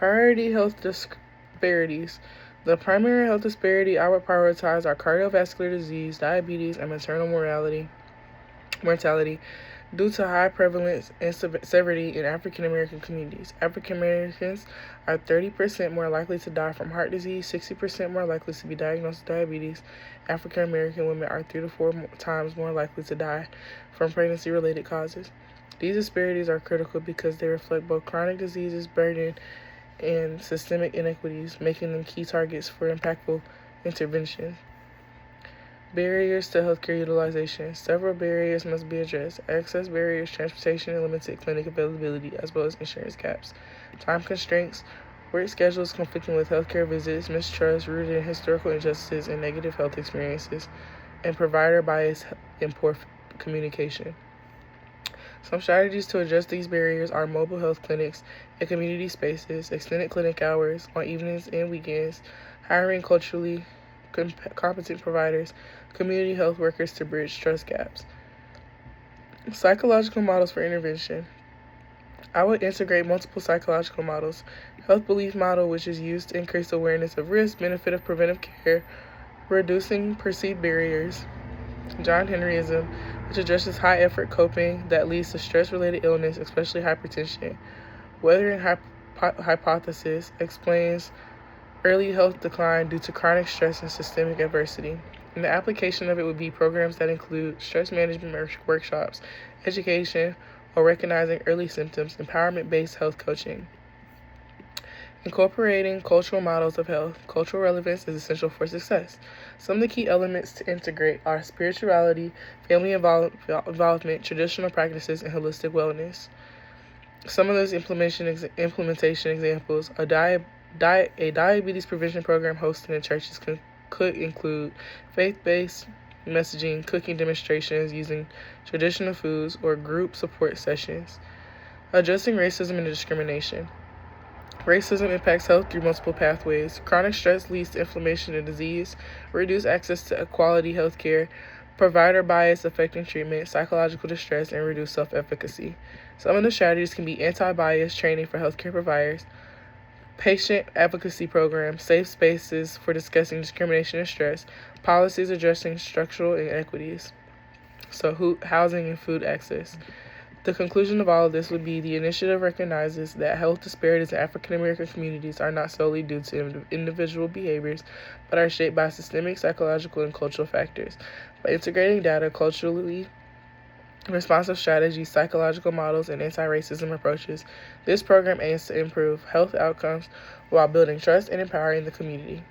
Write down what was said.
Priority health disparities. The primary health disparity I would prioritize are cardiovascular disease, diabetes, and maternal mortality due to high prevalence and severity in African American communities. African Americans are 30% more likely to die from heart disease, 60% more likely to be diagnosed with diabetes. African American women are 3 to 4 times more likely to die from pregnancy related causes. These disparities are critical because they reflect both chronic diseases, burden, and systemic inequities, making them key targets for impactful intervention. Barriers to healthcare utilization. Several barriers must be addressed. Access barriers, transportation, and limited clinic availability, as well as insurance gaps. Time constraints, work schedules conflicting with healthcare visits, mistrust rooted in historical injustices and negative health experiences, and provider bias and poor communication. Some strategies to address these barriers are mobile health clinics and community spaces, extended clinic hours on evenings and weekends, hiring culturally competent providers, community health workers to bridge trust gaps. Psychological models for intervention. I would integrate multiple psychological models. Health belief model, which is used to increase awareness of risk, benefit of preventive care, reducing perceived barriers. John Henryism, which addresses high effort coping that leads to stress-related illness, especially hypertension. Weathering hypothesis explains early health decline due to chronic stress and systemic adversity. And the application of it would be programs that include stress management workshops, education, or recognizing early symptoms, empowerment-based health coaching. Incorporating cultural models of health. Cultural relevance is essential for success. Some of the key elements to integrate are spirituality, family involvement, traditional practices, and holistic wellness. Some of those implementation examples are a diabetes prevention program hosted in churches could include faith-based messaging, cooking demonstrations using traditional foods, or group support sessions. Addressing racism and discrimination. Racism impacts health through multiple pathways. Chronic stress leads to inflammation and disease, reduced access to quality health care, provider bias affecting treatment, psychological distress, and reduced self-efficacy. Some of the strategies can be anti-bias training for healthcare providers, patient advocacy programs, safe spaces for discussing discrimination and stress, policies addressing structural inequities, so housing and food access. The conclusion of all of this would be the initiative recognizes that health disparities in African American communities are not solely due to individual behaviors, but are shaped by systemic, psychological, and cultural factors. By integrating data, culturally responsive strategies, psychological models, and anti-racism approaches, this program aims to improve health outcomes while building trust and empowering the community.